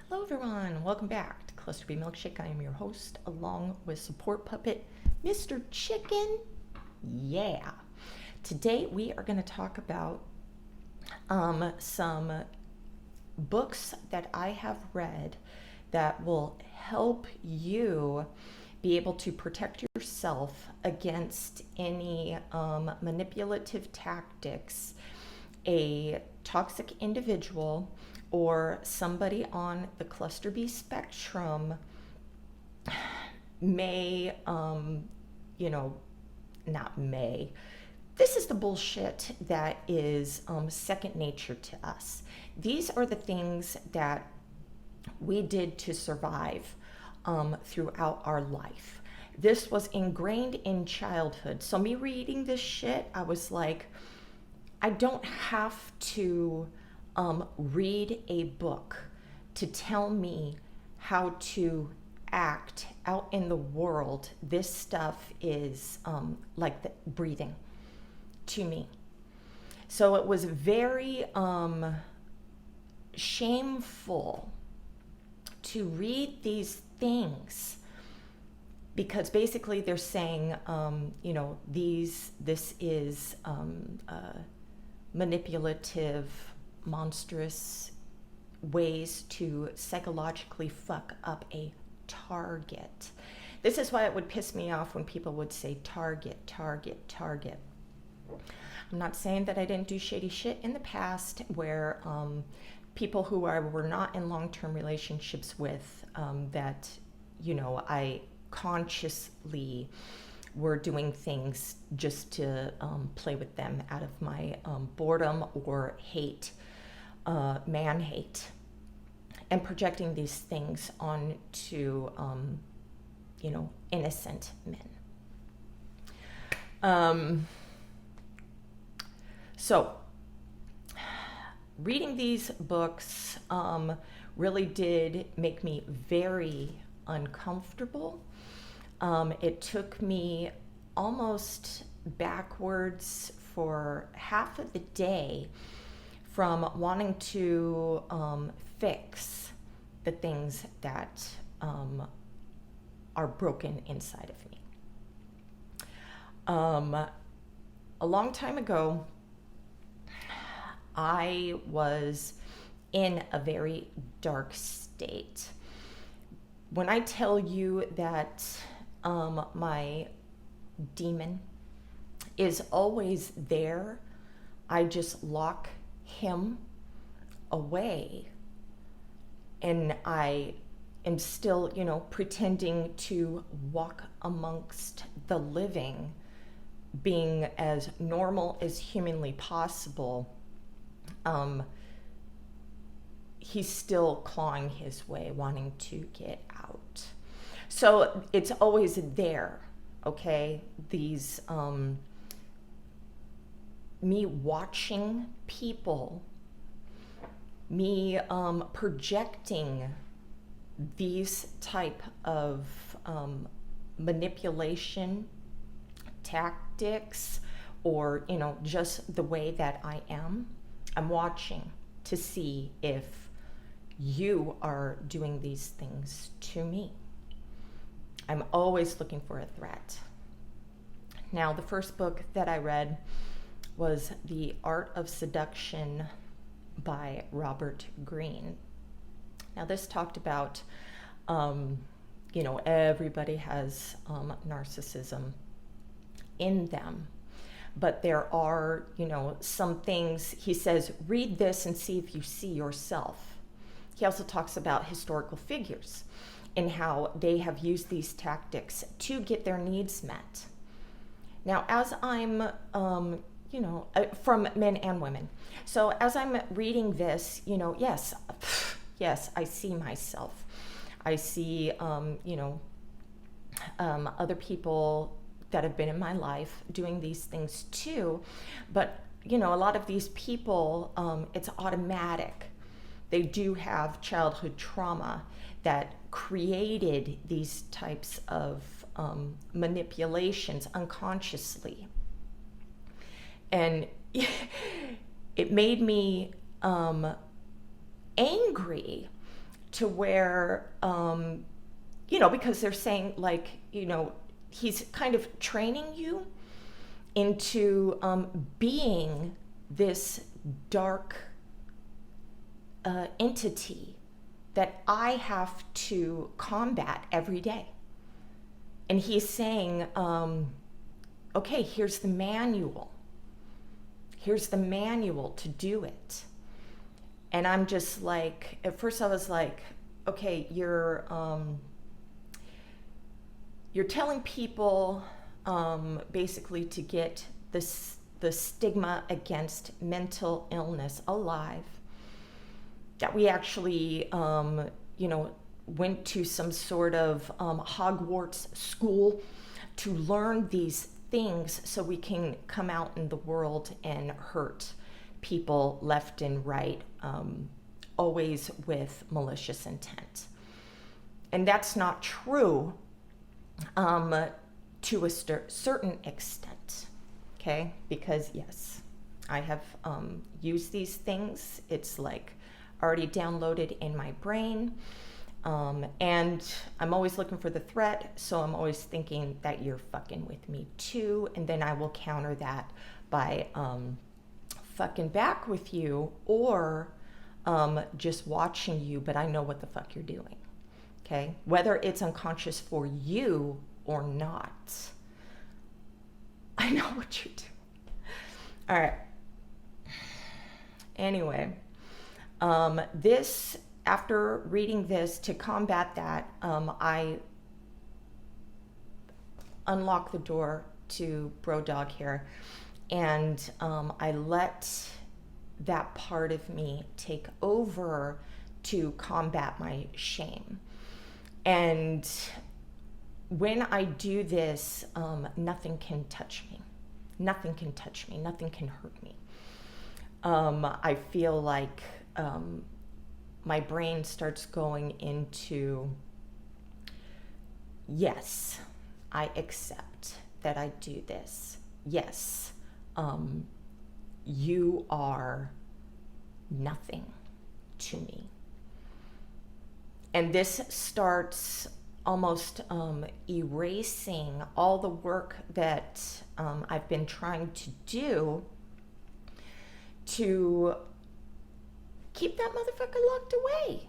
Hello everyone, welcome back to Milkshake. I am your host along with support puppet Mr. Chicken. Yeah. Today we are going to talk about some books that I have read that will help you be able to protect yourself against any manipulative tactics a toxic individual or somebody on the cluster B spectrum may, not may. This is the bullshit that is second nature to us. These are the things that we did to survive throughout our life. This was ingrained in childhood. So me reading this shit, I was like, I don't have to read a book to tell me how to act out in the world. This stuff is like the breathing to me. So it was very shameful to read these things because basically they're saying, this is manipulative, monstrous ways to psychologically fuck up a target. This is why it would piss me off when people would say target, target, target. I'm not saying that I didn't do shady shit in the past where people who I were not in long-term relationships with that, I consciously were doing things just to play with them out of my boredom or hate, man hate, and projecting these things onto, innocent men. So, reading these books really did make me very uncomfortable. It took me almost backwards for half of the day from wanting to fix the things that are broken inside of me. A long time ago, I was in a very dark state. When I tell you that my demon is always there, I just lock him away, and I am still, pretending to walk amongst the living, being as normal as humanly possible. He's still clawing his way, wanting to get out. So it's always there, okay? These, me watching people, me projecting these type of manipulation tactics, or, just the way that I am. I'm watching to see if you are doing these things to me. I'm always looking for a threat. Now, the first book that I read was The Art of Seduction by Robert Greene. Now, this talked about, everybody has narcissism in them. But there are, some things, he says, read this and see if you see yourself. He also talks about historical figures and how they have used these tactics to get their needs met. Now, as I'm, from men and women. So as I'm reading this, yes, I see myself. I see, other people that have been in my life doing these things too. But, a lot of these people, it's automatic. They do have childhood trauma that created these types of manipulations unconsciously. And it made me angry to where, because they're saying, like, he's kind of training you into being this dark entity that I have to combat every day. And he's saying, okay, here's the manual. Here's the manual to do it. And I'm just like, at first I was like, okay, you're telling people basically to get the stigma against mental illness alive. That we actually, went to some sort of Hogwarts school to learn these things so we can come out in the world and hurt people left and right, always with malicious intent. And that's not true to a certain extent, okay? Because yes, I have used these things. It's like already downloaded in my brain. And I'm always looking for the threat, so I'm always thinking that you're fucking with me too, and then I will counter that by fucking back with you, or just watching you, but I know what the fuck you're doing, okay? Whether it's unconscious for you or not, I know what you're doing. All right. Anyway, after reading this, to combat that, I unlocked the door to Bro Dog here, and I let that part of me take over to combat my shame. And when I do this, nothing can touch me. Nothing can touch me. Nothing can hurt me. I feel like my brain starts going into, yes, I accept that I do this. Yes, you are nothing to me. And this starts almost erasing all the work that I've been trying to do to keep that motherfucker locked away,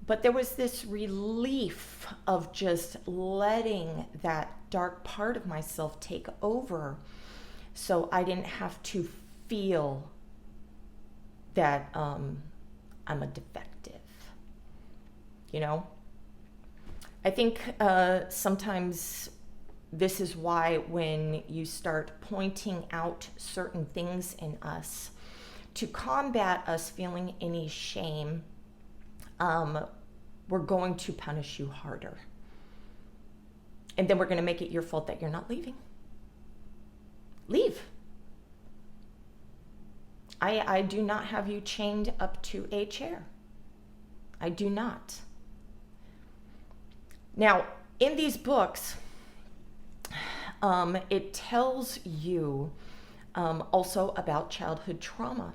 But there was this relief of just letting that dark part of myself take over, so I didn't have to feel that I'm a defective, I think sometimes this is why when you start pointing out certain things in us to combat us feeling any shame, we're going to punish you harder. And then we're going to make it your fault that you're not leaving. Leave. I do not have you chained up to a chair. I do not. Now, in these books, it tells you also about childhood trauma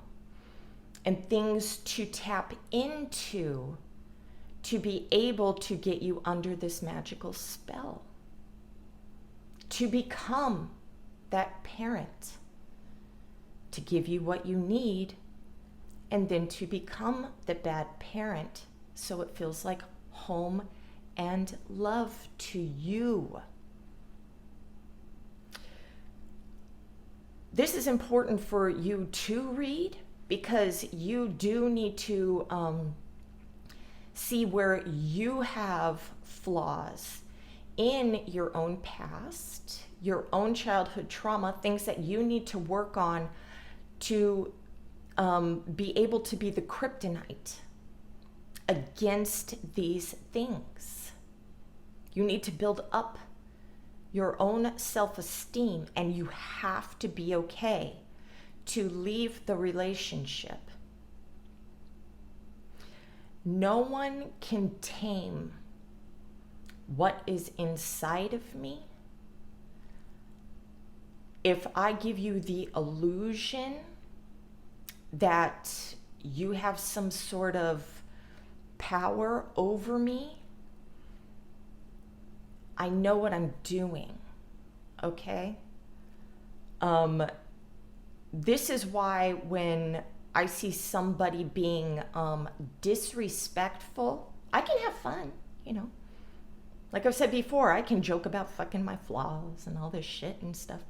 and things to tap into to be able to get you under this magical spell, to become that parent, to give you what you need, and then to become the bad parent so it feels like home and love to you. This is important for you to read because you do need to see where you have flaws in your own past, your own childhood trauma, things that you need to work on to be able to be the kryptonite against these things. You need to build up your own self-esteem, and you have to be okay to leave the relationship. No one can tame what is inside of me. If I give you the illusion that you have some sort of power over me, I know what I'm doing, okay? This is why when I see somebody being disrespectful, I can have fun, you know. Like I've said before, I can joke about fucking my flaws and all this shit and stuff.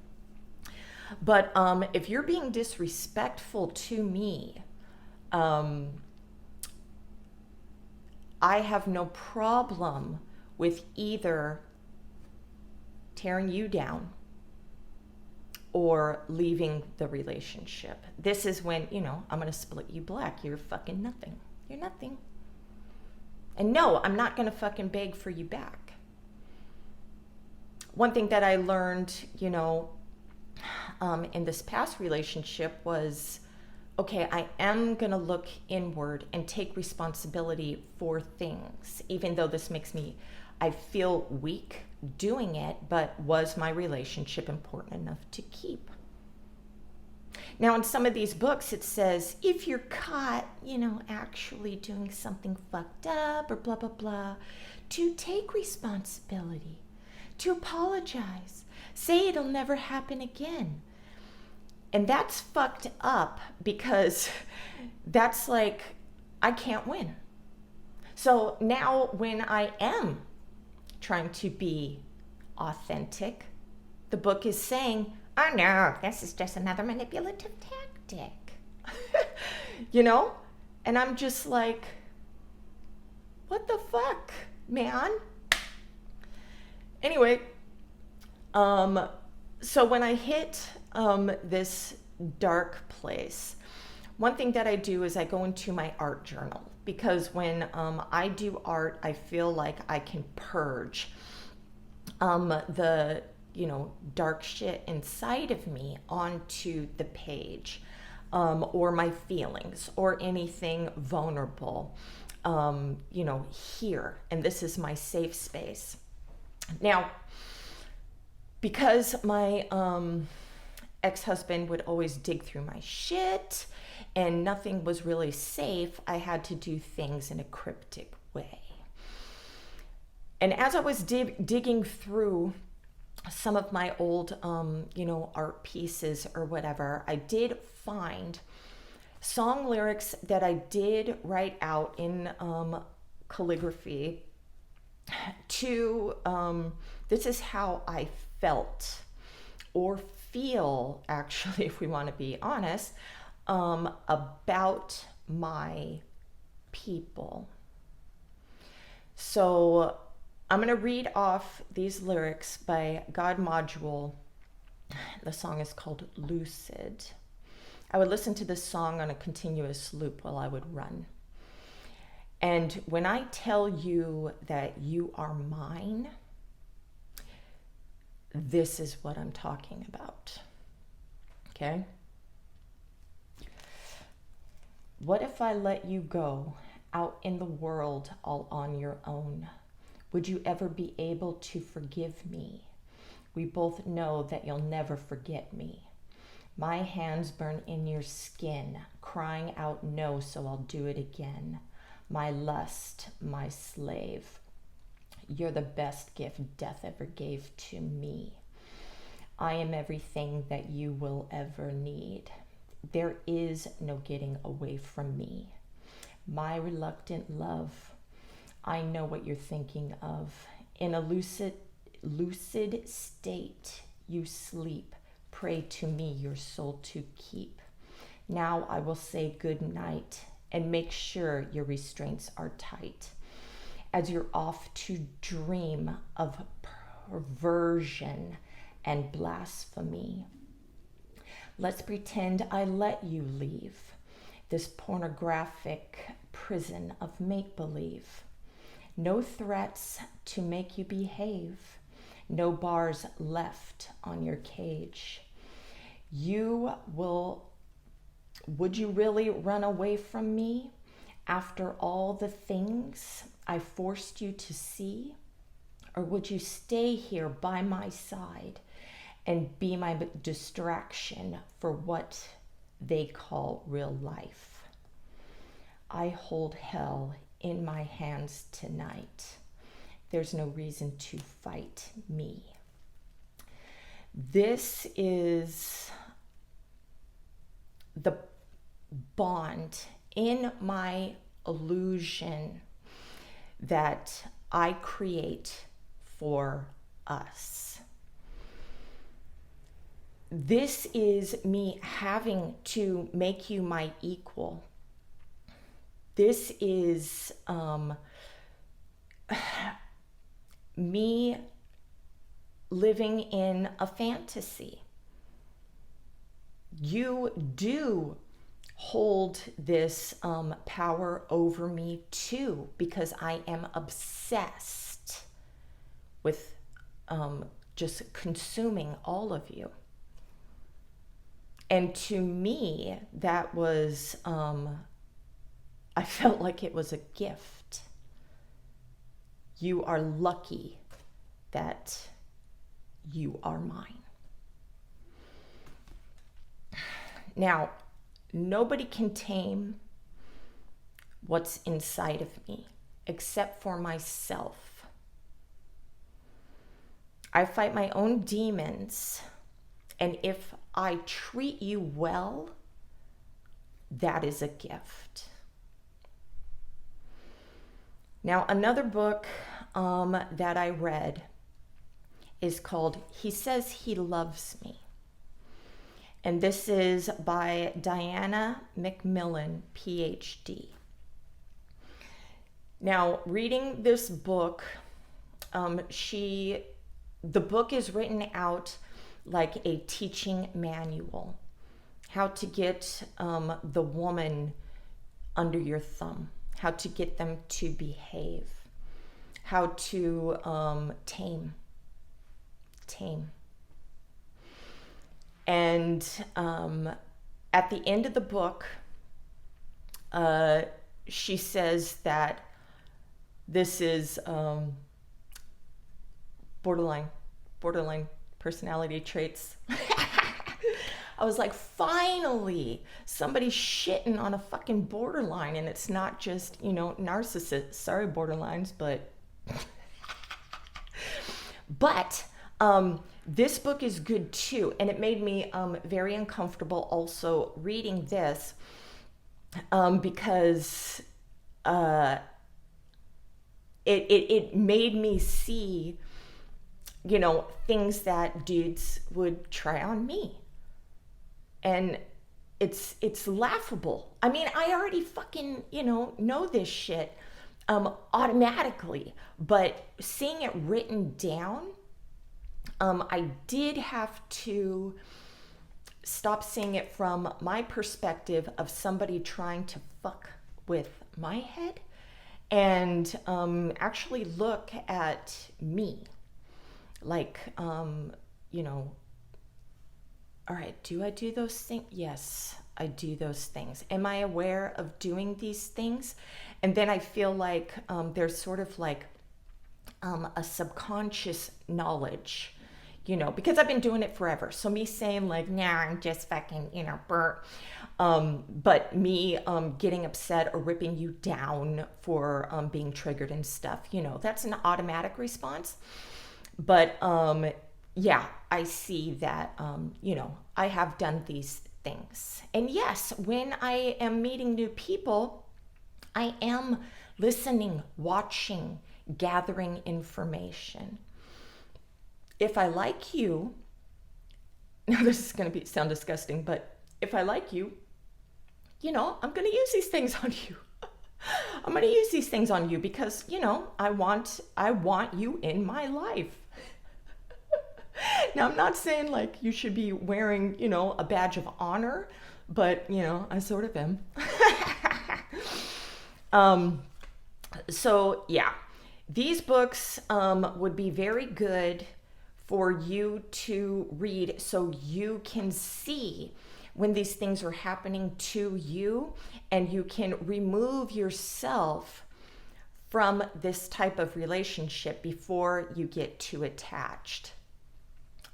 But if you're being disrespectful to me, I have no problem with either tearing you down or leaving the relationship. This is when, you know, I'm going to split you black. You're fucking nothing. You're nothing. And no, I'm not going to fucking beg for you back. One thing that I learned, you know, in this past relationship was, okay, I am going to look inward and take responsibility for things, even though this makes me, I feel weak doing it, but was my relationship important enough to keep? Now, in some of these books, it says, if you're caught, you know, actually doing something fucked up or blah, blah, blah, to take responsibility, to apologize, say it'll never happen again. And that's fucked up because that's like, I can't win. So now when I am trying to be authentic, the book is saying, oh no, this is just another manipulative tactic. You know? And I'm just like, what the fuck, man? Anyway, so when I hit this dark place, one thing that I do is I go into my art journal, because when I do art, I feel like I can purge the, you know, dark shit inside of me onto the page, or my feelings or anything vulnerable, you know, here. And this is my safe space. Now, because my ex-husband would always dig through my shit and nothing was really safe, I had to do things in a cryptic way. And as I was digging through some of my old, you know, art pieces or whatever, I did find song lyrics that I did write out in calligraphy to, this is how I felt or feel, actually, if we want to be honest, about my people. So I'm going to read off these lyrics by God Module. The song is called Lucid. I would listen to this song on a continuous loop while I would run. And when I tell you that you are mine, this is what I'm talking about. Okay? What if I let you go out in the world all on your own? Would you ever be able to forgive me? We both know that you'll never forget me. My hands burn in your skin, crying out no, so I'll do it again. My lust, my slave. You're the best gift death ever gave to me. I am everything that you will ever need. There is no getting away from me. My reluctant love, I know what you're thinking of. In a lucid state, you sleep. Pray to me your soul to keep. Now I will say good night and make sure your restraints are tight. As you're off to dream of perversion and blasphemy. Let's pretend I let you leave this pornographic prison of make-believe. No threats to make you behave. No bars left on your cage. Would you really run away from me after all the things I forced you to see? Or would you stay here by my side and be my distraction for what they call real life? I hold hell in my hands tonight. There's no reason to fight me. This is the bond in my illusion that I create for us. This is me having to make you my equal. This is me living in a fantasy. You do hold this power over me too, because I am obsessed with just consuming all of you. And to me, that was, I felt like it was a gift. You are lucky that you are mine. Now, nobody can tame what's inside of me except for myself. I fight my own demons, and if I treat you well, that is a gift. Now, another book that I read is called He Says He Loves Me. And this is by Diana McMillan, PhD. Now, reading this book, the book is written out like a teaching manual, how to get the woman under your thumb, how to get them to behave, how to tame. And at the end of the book, she says that this is borderline personality traits. I was like, finally, somebody's shitting on a fucking borderline, and it's not just, narcissist. Sorry, borderlines, but this book is good too, and it made me very uncomfortable also reading this because it made me see, things that dudes would try on me. And it's laughable. I mean, I already fucking, know this shit automatically, but seeing it written down, I did have to stop seeing it from my perspective of somebody trying to fuck with my head and actually look at me like, all right, do I do those things? Yes, I do those things. Am I aware of doing these things? And then I feel like there's sort of like a subconscious knowledge, because I've been doing it forever. So me saying like, nah, I'm just fucking, Bert. But me getting upset or ripping you down for being triggered and stuff, that's an automatic response. But yeah, I see that, I have done these things. And yes, when I am meeting new people, I am listening, watching, gathering information. If I like you, now this is going to sound disgusting, but if I like you, I'm going to use these things on you. I'm going to use these things on you because, I want you in my life. Now, I'm not saying like you should be wearing, a badge of honor, but, I sort of am. So yeah, these books would be very good for you to read so you can see when these things are happening to you, and you can remove yourself from this type of relationship before you get too attached.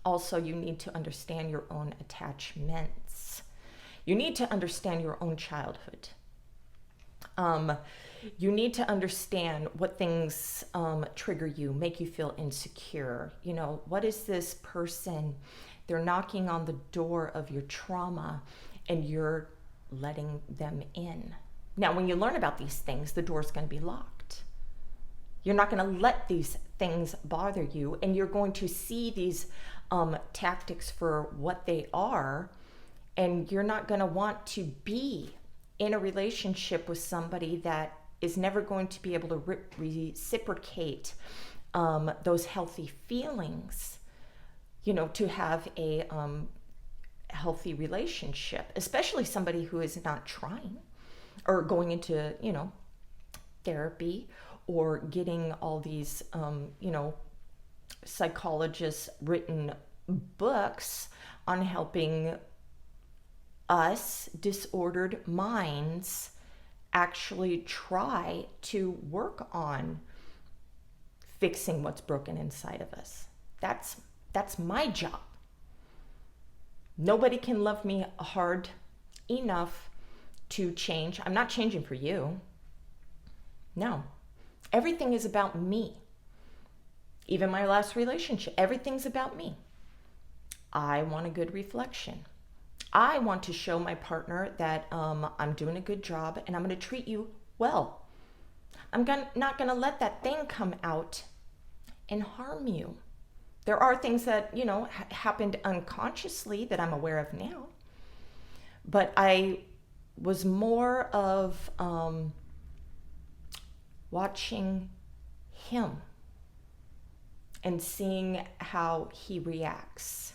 Also, you need to understand your own attachments. You need to understand your own childhood. You need to understand what things trigger you, make you feel insecure. You know, what is this person? They're knocking on the door of your trauma and you're letting them in. Now, when you learn about these things, the door's going to be locked. You're not going to let these things bother you, and you're going to see these tactics for what they are, and you're not going to want to be in a relationship with somebody that is never going to be able to reciprocate those healthy feelings, you know, to have a healthy relationship, especially somebody who is not trying or going into, you know, therapy or getting all these, you know, psychologists written books on helping us disordered minds actually try to work on fixing what's broken inside of us. That's my job. Nobody can love me hard enough to change. I'm not changing for you. No. Everything is about me. Even my last relationship, everything's about me. I want a good reflection. I want to show my partner that I'm doing a good job and I'm going to treat you well. I'm not going to let that thing come out and harm you. There are things that, you know, happened unconsciously that I'm aware of now. But I was more of watching him and seeing how he reacts,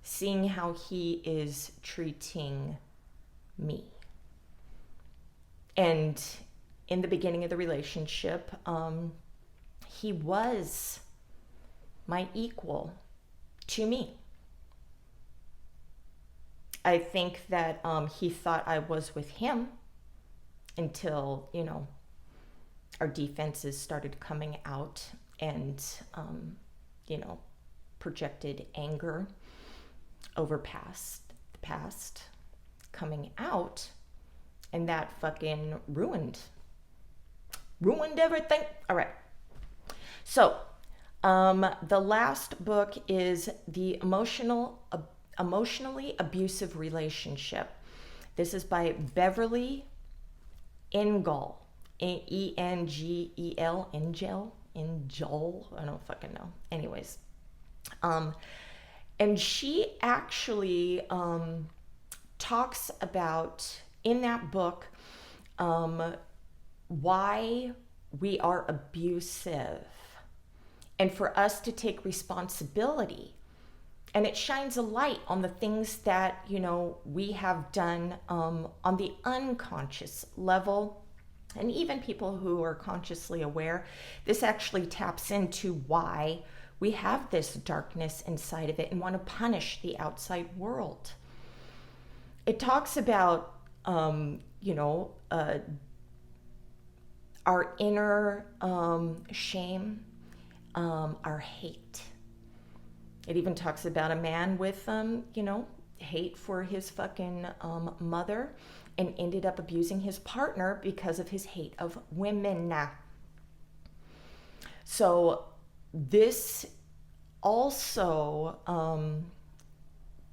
seeing how he is treating me. And in the beginning of the relationship, he was my equal to me. I think that he thought I was with him until, you know, our defenses started coming out and, you know, projected anger over the past coming out, and that fucking ruined everything. All right. So, the last book is The Emotionally Abusive Relationship. This is by Beverly Engel. Engel. I don't fucking know. Anyways. And she actually talks about, in that book, why we are abusive and for us to take responsibility. And it shines a light on the things that, you know, we have done on the unconscious level. And even people who are consciously aware, this actually taps into why we have this darkness inside of it and want to punish the outside world. It talks about, you know, our inner shame, our hate. It even talks about a man with, you know, hate for his fucking mother and ended up abusing his partner because of his hate of women. So this also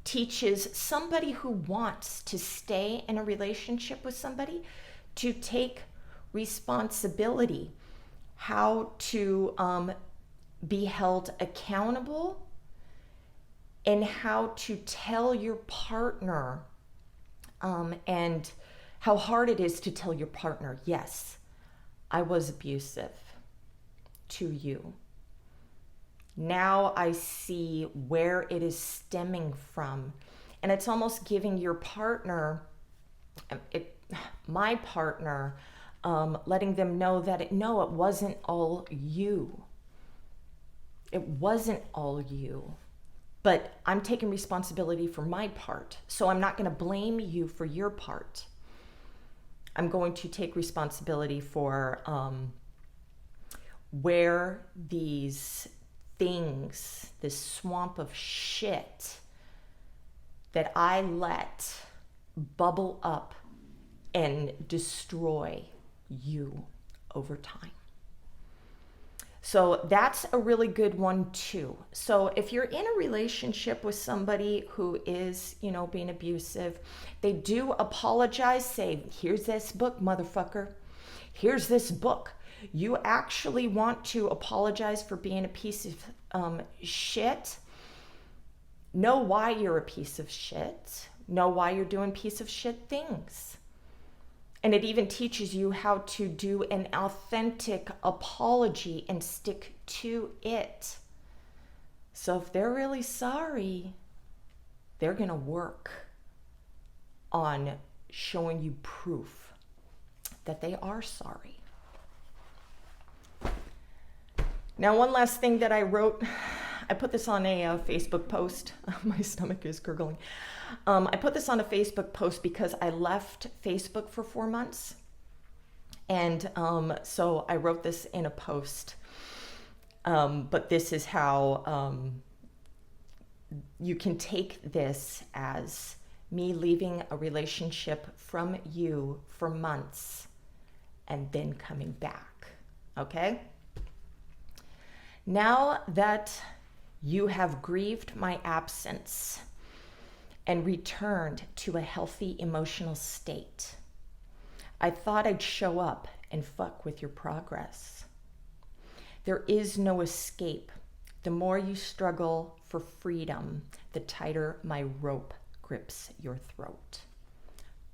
teaches somebody who wants to stay in a relationship with somebody to take responsibility, how to be held accountable, and how to tell your partner, and how hard it is to tell your partner, yes, I was abusive to you. Now I see where it is stemming from. And it's almost giving your partner, my partner, letting them know that no, it wasn't all you. It wasn't all you. But I'm taking responsibility for my part. So I'm not going to blame you for your part. I'm going to take responsibility for where these things, this swamp of shit that I let bubble up and destroy you over time. So that's a really good one too. So if you're in a relationship with somebody who is, being abusive, they do apologize, say, here's this book, motherfucker. Here's this book. You actually want to apologize for being a piece of shit. Know why you're a piece of shit. Know why you're doing piece of shit things. And it even teaches you how to do an authentic apology and stick to it. So if they're really sorry, they're going to work on showing you proof that they are sorry. Now, one last thing that I wrote, I put this on a Facebook post. My stomach is gurgling. I put this on a Facebook post because I left Facebook for 4 months. And so I wrote this in a post. But this is how you can take this as me leaving a relationship from you for months and then coming back. Okay? Now that you have grieved my absence and returned to a healthy emotional state, I thought I'd show up and fuck with your progress. There is no escape. The more you struggle for freedom, the tighter my rope grips your throat.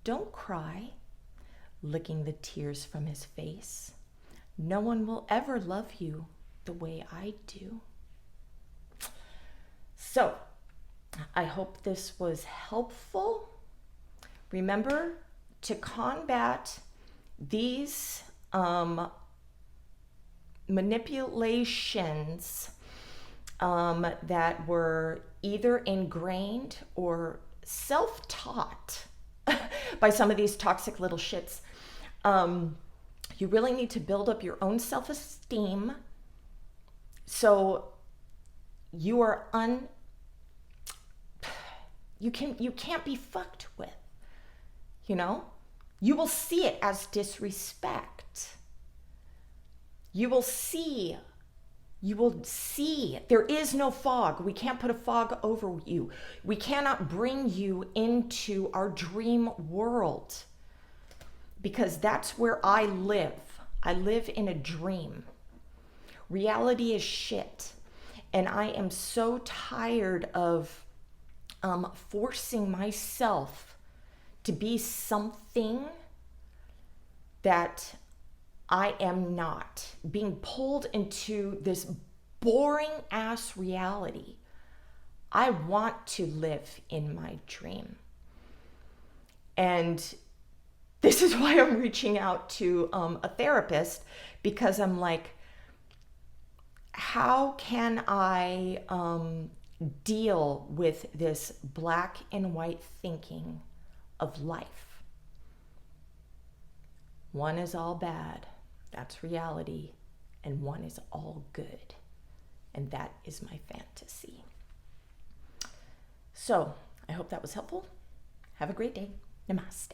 Don't cry, licking the tears from his face. No one will ever love you the way I do. So, I hope this was helpful. Remember to combat these manipulations that were either ingrained or self-taught by some of these toxic little shits. You really need to build up your own self-esteem so you are you can't be fucked with, You will see it as disrespect. You will see, there is no fog. We can't put a fog over you. We cannot bring you into our dream world because that's where I live. I live in a dream. Reality is shit. And I am so tired of forcing myself to be something that I am not, being pulled into this boring ass reality. I want to live in my dream. And this is why I'm reaching out to a therapist, because I'm like, how can I deal with this black and white thinking of life? One is all bad, that's reality, and one is all good, and that is my fantasy. So, I hope that was helpful. Have a great day. Namaste.